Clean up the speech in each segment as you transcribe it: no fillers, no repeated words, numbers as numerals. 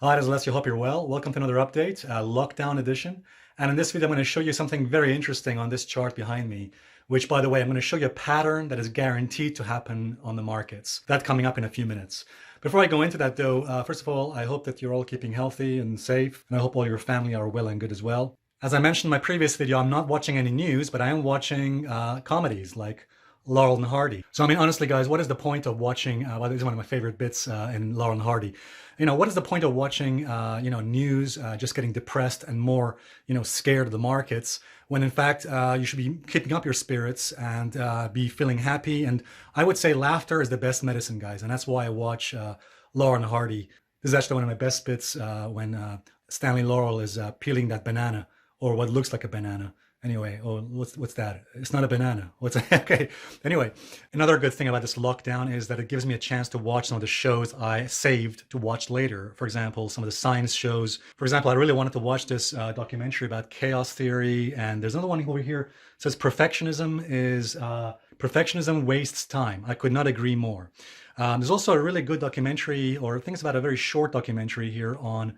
Hi, this is Alessio. Hope you're well. Welcome to another update, lockdown edition. And in this video, I'm going to show you something very interesting on this chart behind me, which, by the way, I'm going to show you a pattern that is guaranteed to happen on the markets. That's coming up in a few minutes. Before I go into that, though, first of all, I hope that you're all keeping healthy and safe, and I hope all your family are well and good as well. As I mentioned in my previous video, I'm not watching any news, but I am watching comedies like Laurel and Hardy. So, I mean, honestly, guys, what is the point of watching, well, this is one of my favorite bits in Laurel and Hardy. What is the point of watching, news, just getting depressed and more, scared of the markets, when in fact, you should be keeping up your spirits and be feeling happy. And I would say laughter is the best medicine, guys. And that's why I watch Laurel and Hardy. This is actually one of my best bits when Stanley Laurel is peeling that banana, or what looks like a banana. Anyway, oh, what's that? It's not a banana. What's that? Okay. Anyway, another good thing about this lockdown is that it gives me a chance to watch some of the shows I saved to watch later. For example, some of the science shows. For example, I really wanted to watch this documentary about chaos theory, and there's another one over here. It says perfectionism wastes time. I could not agree more. There's also a really good documentary, or I think it's about a very short documentary here on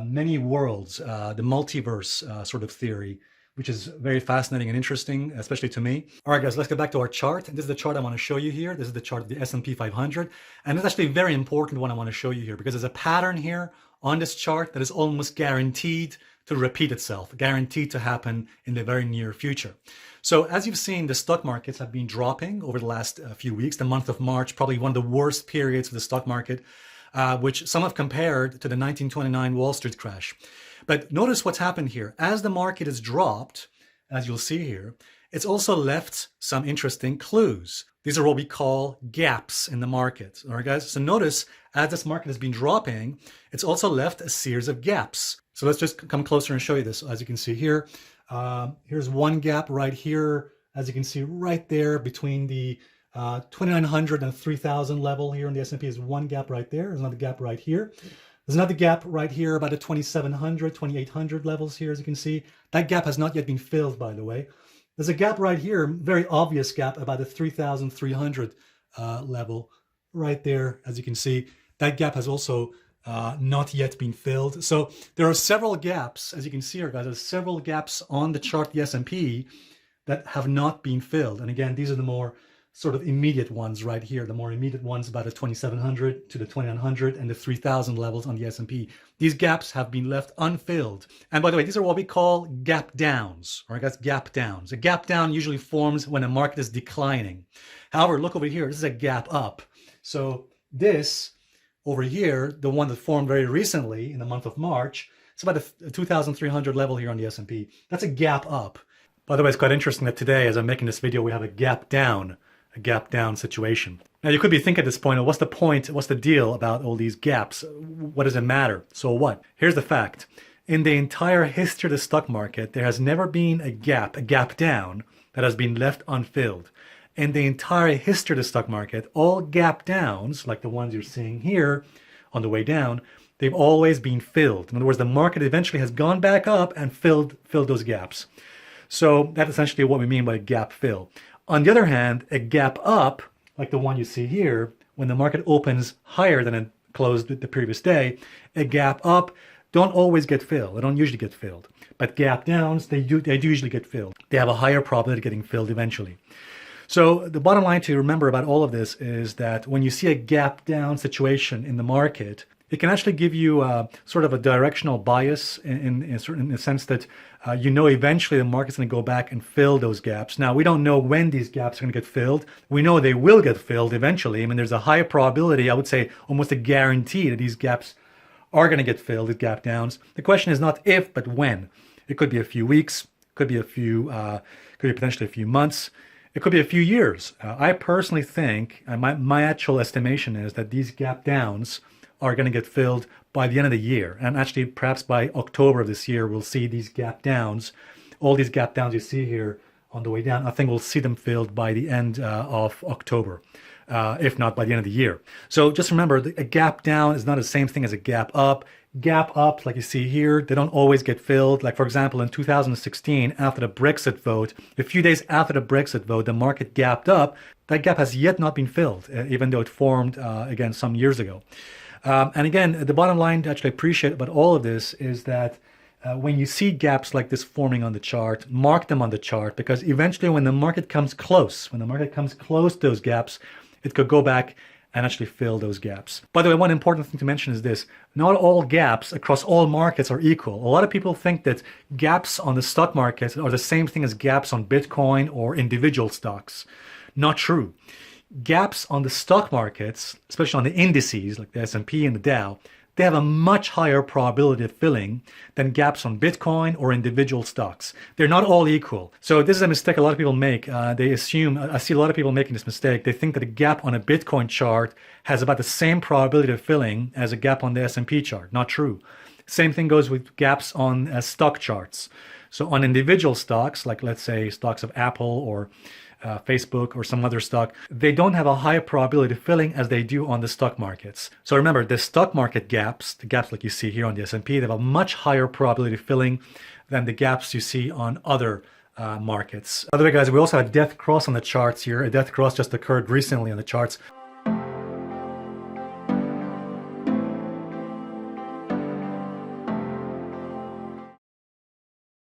many worlds, the multiverse sort of theory, which is very fascinating and interesting, especially to me. All right, guys, let's get back to our chart. This is the chart I want to show you here. This is the chart of the S&P 500. And it's actually a very important one I want to show you here because there's a pattern here on this chart that is almost guaranteed to repeat itself, guaranteed to happen in the very near future. So as you've seen, the stock markets have been dropping over the last few weeks. The month of March, probably one of the worst periods for the stock market, which some have compared to the 1929 Wall Street crash. But notice what's happened here. As the market has dropped, as you'll see here, it's also left some interesting clues. These are what we call gaps in the market. All right, guys? So notice, as this market has been dropping, it's also left a series of gaps. So let's just come closer and show you this. As you can see here, here's one gap right here. As you can see right there between the 2,900 and 3,000 level here in the S&P is one gap right there. There's another gap right here. There's another gap right here about the 2,700, 2,800 levels here, as you can see. That gap has not yet been filled, by the way. There's a gap right here, very obvious gap about the 3,300 level right there, as you can see. That gap has also not yet been filled. So there are several gaps, as you can see here, guys. There's several gaps on the chart, the S&P, that have not been filled. And again, these are the more sort of immediate ones right here, the more immediate ones about the 2,700 to the 2,900 and the 3,000 levels on the S&P. These gaps have been left unfilled. And by the way, these are what we call gap downs, all right, guys, gap downs. A gap down usually forms when a market is declining. However, look over here, this is a gap up. So this over here, the one that formed very recently in the month of March, it's about a 2,300 level here on the S&P. That's a gap up. By the way, it's quite interesting that today, as I'm making this video, we have a gap down situation. Now you could be thinking at this point, what's the point, what's the deal about all these gaps? What does it matter? So what? Here's the fact. In the entire history of the stock market, there has never been a gap down that has been left unfilled. In the entire history of the stock market, all gap downs, like the ones you're seeing here on the way down, they've always been filled. In other words, the market eventually has gone back up and filled those gaps. So that's essentially what we mean by gap fill. On the other hand, a gap up, like the one you see here, when the market opens higher than it closed the previous day, a gap up don't always get filled. They don't usually get filled. But gap downs, they do usually get filled. They have a higher probability of getting filled eventually. So the bottom line to remember about all of this is that when you see a gap down situation in the market, it can actually give you sort of a directional bias in the sense that eventually the market's going to go back and fill those gaps. Now, we don't know when these gaps are going to get filled. We know they will get filled eventually. I mean, there's a high probability, I would say almost a guarantee that these gaps are going to get filled, these gap downs. The question is not if, but when. It could be a few weeks, could be potentially a few months. It could be a few years. I personally think, my actual estimation is that these gap downs are going to get filled by the end of the year. And actually, perhaps by October of this year, we'll see these gap downs. All these gap downs you see here on the way down, I think we'll see them filled by the end of October, if not by the end of the year. So just remember, a gap down is not the same thing as a gap up. Gap ups, like you see here, they don't always get filled. Like, for example, in 2016, after the Brexit vote, a few days after the Brexit vote, the market gapped up. That gap has yet not been filled, even though it formed, again, some years ago. And again, the bottom line to actually appreciate about all of this is that when you see gaps like this forming on the chart, mark them on the chart, because eventually when the market comes close, to those gaps, it could go back and actually fill those gaps. By the way, one important thing to mention is this: not all gaps across all markets are equal. A lot of people think that gaps on the stock market are the same thing as gaps on Bitcoin or individual stocks. Not true. Gaps on the stock markets, especially on the indices like the S&P and the Dow, they have a much higher probability of filling than gaps on Bitcoin or individual stocks. They're not all equal. So this is a mistake a lot of people make. They assume, I see a lot of people making this mistake. They think that a gap on a Bitcoin chart has about the same probability of filling as a gap on the S&P chart. Not true. Same thing goes with gaps on stock charts. So on individual stocks, like let's say stocks of Apple or Facebook or some other stock, they don't have a higher probability of filling as they do on the stock markets. So remember, the stock market gaps, the gaps like you see here on the S&P, they have a much higher probability of filling than the gaps you see on other markets. By the way, guys, we also have a death cross on the charts here. A death cross just occurred recently on the charts.